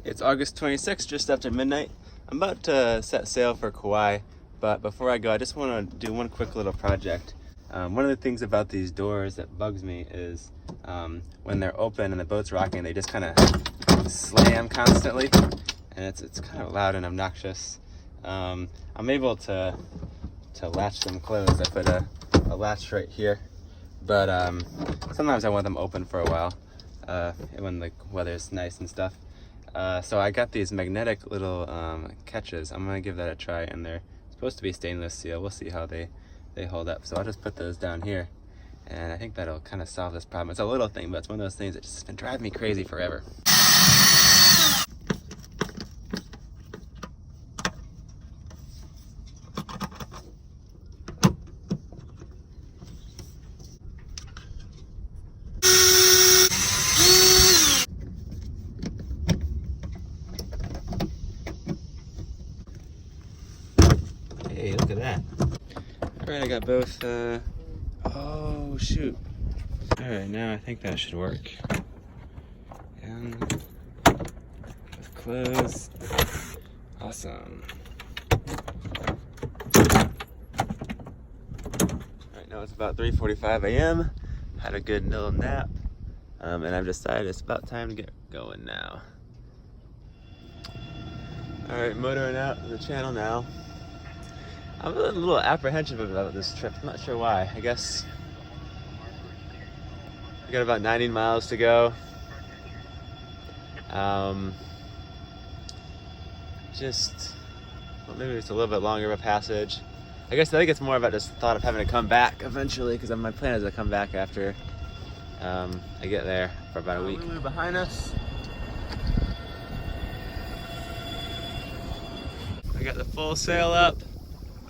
It's August 26th, just after midnight. I'm about to set sail for Kauai, but before I go, I just want to do one quick little project. One of the things about these doors that bugs me is when they're open and the boat's rocking, they just kind of slam constantly, and it's kind of loud and obnoxious. I'm able to latch them closed. I put a latch right here, but sometimes I want them open for a while when the weather's nice and stuff. So I got these magnetic little catches. I'm gonna give that a try, and they're supposed to be stainless steel. We'll see how they hold up. So I'll just put those down here, and I think that'll kind of solve this problem. It's a little thing, but it's one of those things that just been driving me crazy forever. Hey, look at that. All right, I got both, oh shoot. All right, now I think that should work. And both close. Awesome. All right, now it's about 3:45 a.m. Had a good little nap, and I've decided it's about time to get going now. All right, motoring out the channel now. I'm a little apprehensive about this trip. I'm not sure why. I guess I got about 90 miles to go. Well, maybe it's a little bit longer of a passage. I think it's more about just the thought of having to come back eventually, because my plan is to come back after I get there for about a week. We're behind us. I got the full sail up.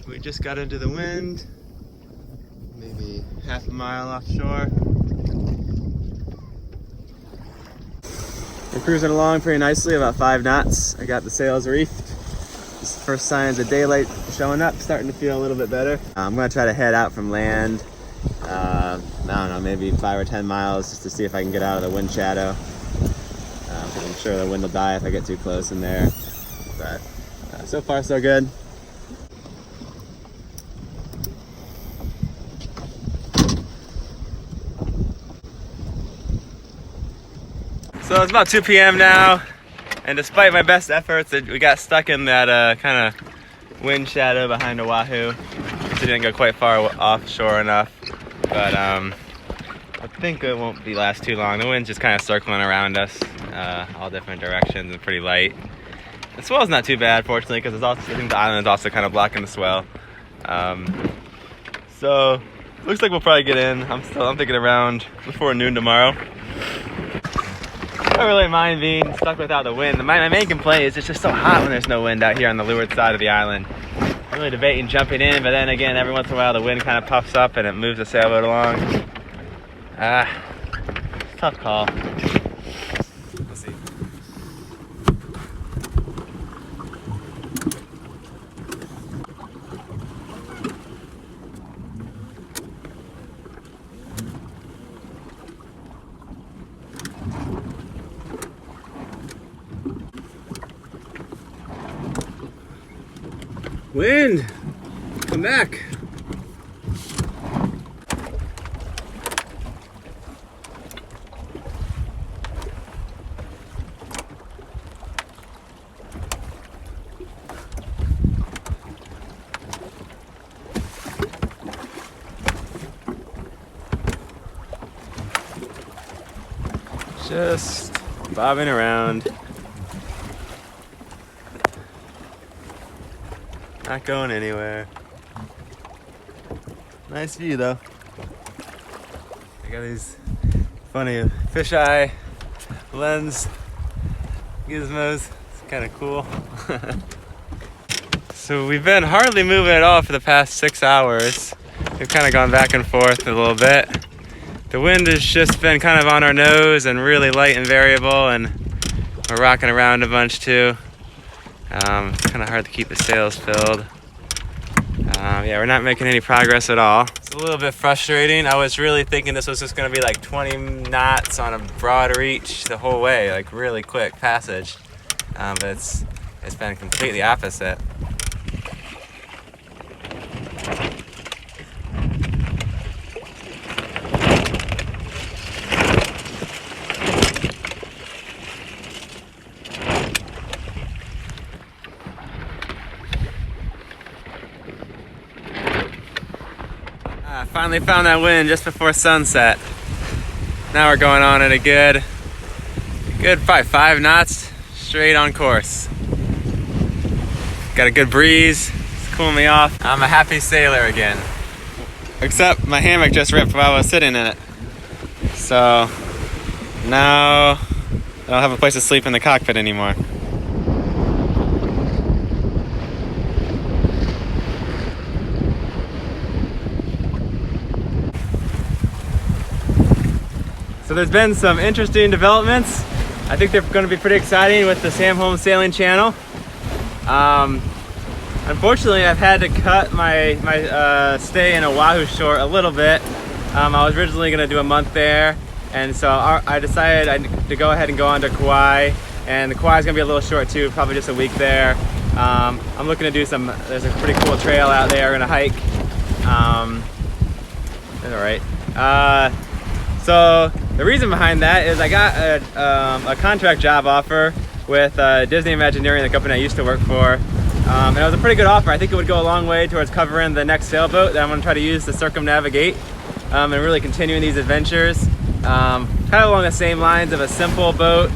We just got into the wind, maybe half a mile offshore. We're cruising along pretty nicely, about 5 knots. I got the sails reefed. Just first signs of daylight showing up, starting to feel a little bit better. I'm gonna try to head out from land, I don't know, maybe 5 or 10 miles just to see if I can get out of the wind shadow. Because I'm sure the wind will die if I get too close in there. But so far so good. So it's about 2 p.m. now, and despite my best efforts, we got stuck in that kind of wind shadow behind Oahu. So we didn't go quite far offshore enough, but I think it won't last too long. The wind's just kind of circling around us, all different directions, and pretty light. The swell's not too bad, fortunately, because I think the island is also kind of blocking the swell. So looks like we'll probably get in. I'm thinking around before noon tomorrow. I don't really mind being stuck without the wind. My main complaint is it's just so hot when there's no wind out here on the leeward side of the island. I'm really debating jumping in, but then again, every once in a while the wind kind of puffs up and it moves the sailboat along. Tough call. We'll see. Wind, come back. Just bobbing around. Not going anywhere. Nice view though. I got these funny fisheye lens gizmos. It's kind of cool. So we've been hardly moving at all for the past 6 hours. We've kind of gone back and forth a little bit. The wind has just been kind of on our nose and really light and variable, and we're rocking around a bunch too. It's kind of hard to keep the sails filled. Yeah, we're not making any progress at all. It's a little bit frustrating. I was really thinking this was just going to be like 20 knots on a broad reach the whole way, like really quick passage. but it's been completely opposite. I finally found that wind just before sunset. Now we're going on at a good probably 5 knots straight on course. Got a good breeze, it's cooling me off. I'm a happy sailor again. Except my hammock just ripped while I was sitting in it. So now I don't have a place to sleep in the cockpit anymore. So there's been some interesting developments. I think they're going to be pretty exciting with the Sam Holmes Sailing Channel. Unfortunately, I've had to cut my stay in Oahu short a little bit. I was originally going to do a month there, and so I decided to go ahead and go on to Kauai. And the Kauai is going to be a little short too, probably just a week there. I'm looking to do there's a pretty cool trail out there we're going to hike. All right. So the reason behind that is I got a contract job offer with Disney Imagineering, the company I used to work for. And it was a pretty good offer. I think it would go a long way towards covering the next sailboat that I'm going to try to use to circumnavigate and really continuing these adventures. Kind of along the same lines of a simple boat,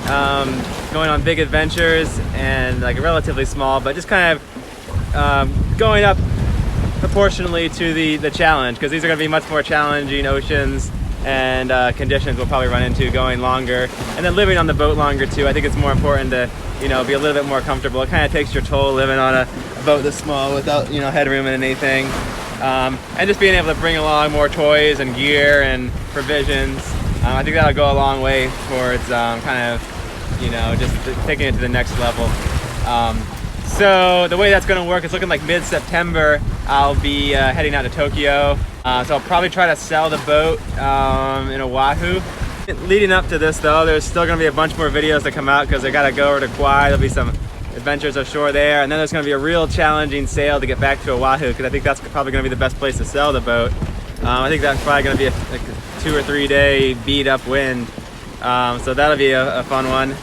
going on big adventures and like relatively small, but just kind of going up proportionally to the challenge, because these are going to be much more challenging oceans and conditions we'll probably run into going longer, and then living on the boat longer too. I think it's more important to be a little bit more comfortable. It kind of takes your toll living on a boat this small without headroom and anything, and just being able to bring along more toys and gear and provisions. I think that'll go a long way towards kind of just taking it to the next level. So the way that's going to work, it's looking like mid-September I'll be heading out to Tokyo. So I'll probably try to sell the boat in Oahu. Leading up to this though, there's still going to be a bunch more videos that come out because I got to go over to Kauai. There'll be some adventures ashore there, and then there's going to be a real challenging sail to get back to Oahu, because I think that's probably going to be the best place to sell the boat. I think that's probably going to be like a 2 or 3 day beat up wind. So that'll be a fun one.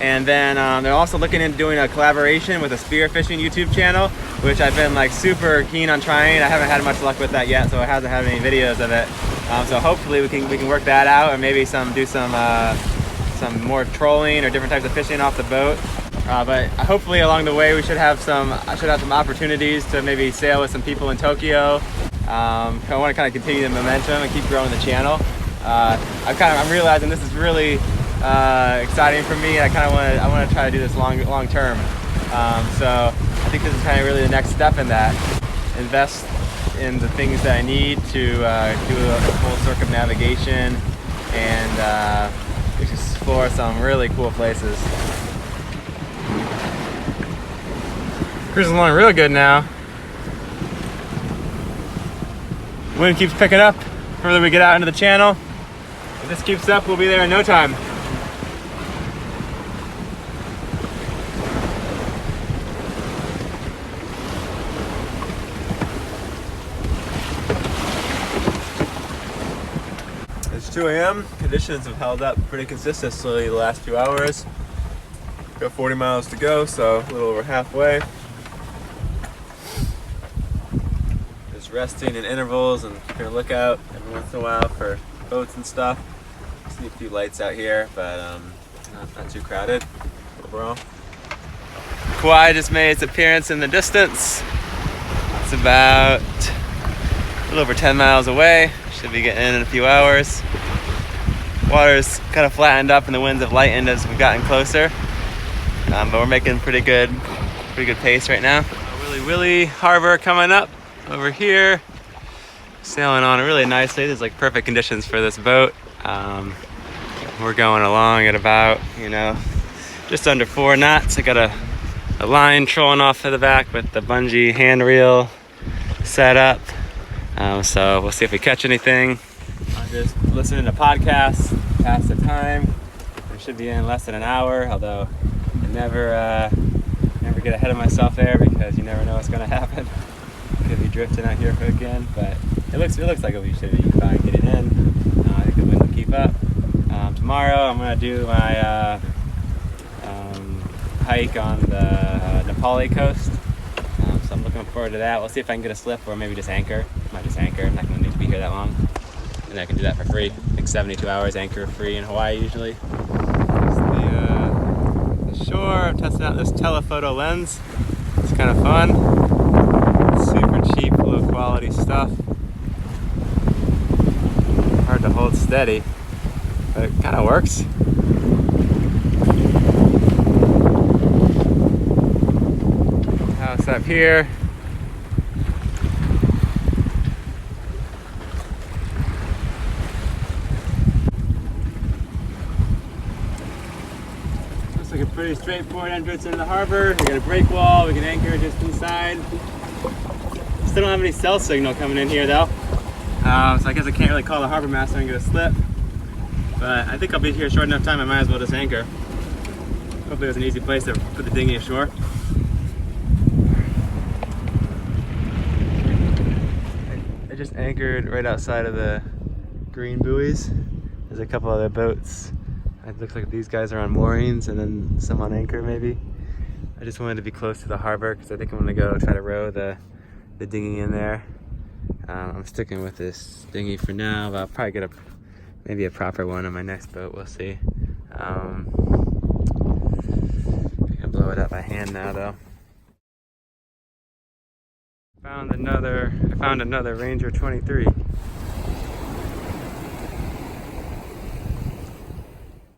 And then they're also looking into doing a collaboration with a spearfishing YouTube channel, which I've been like super keen on trying. I haven't had much luck with that yet, so I haven't had any videos of it. So hopefully we can work that out, or maybe do some more trolling or different types of fishing off the boat. But hopefully along the way I should have some opportunities to maybe sail with some people in Tokyo. I want to kind of continue the momentum and keep growing the channel. I'm realizing this is really exciting for me. I want to try to do this long term. So I think this is kind of really the next step in that. Invest in the things that I need to do a full circumnavigation and explore some really cool places. Cruising along real good now. Wind keeps picking up the further we get out into the channel. If this keeps up, we'll be there in no time. It's 2 a.m. Conditions have held up pretty consistently the last few hours. Got 40 miles to go, so a little over halfway. Just resting in intervals and keeping a lookout every once in a while for boats and stuff. See a few lights out here, but not too crowded overall. Kauai just made its appearance in the distance. It's about a little over 10 miles away. Should be getting in a few hours. Water's kind of flattened up and the winds have lightened as we've gotten closer. But we're making pretty good pace right now. Willy Harbor coming up over here. Sailing on really nicely. There's like perfect conditions for this boat. We're going along at about, just under 4 knots. I got a line trolling off to the back with the bungee handrail set up. So we'll see if we catch anything. I'm just listening to podcasts, pass the time. We should be in less than an hour, although in never get ahead of myself there because you never know what's going to happen. Could be drifting out here again, but it looks like we should be fine getting in. I think the wind will keep up. Tomorrow I'm going to do my hike on the Nepali coast. So I'm looking forward to that. We'll see if I can get a slip or maybe just anchor. Might just anchor. I'm not going to need to be here that long. And I can do that for free. I think 72 hours anchor free in Hawaii usually. There's the shore. I'm testing out this telephoto lens. It's kind of fun. Super cheap, low quality stuff. Hard to hold steady, but it kind of works. House up here. Looks like a pretty straightforward entrance into the harbor. We got a break wall. We can anchor just inside. Still don't have any cell signal coming in here though. So I guess I can't really call the harbor master and get a slip. But I think I'll be here short enough time I might as well just anchor. Hopefully there's an easy place to put the dinghy ashore. I just anchored right outside of the green buoys. There's a couple other boats. It looks like these guys are on moorings and then some on anchor maybe. I just wanted to be close to the harbor because I think I'm gonna go try to row the dinghy in there. I'm sticking with this dinghy for now, but I'll probably get maybe a proper one on my next boat. We'll see. I'm gonna blow it up by hand now, though. I found another Ranger 23.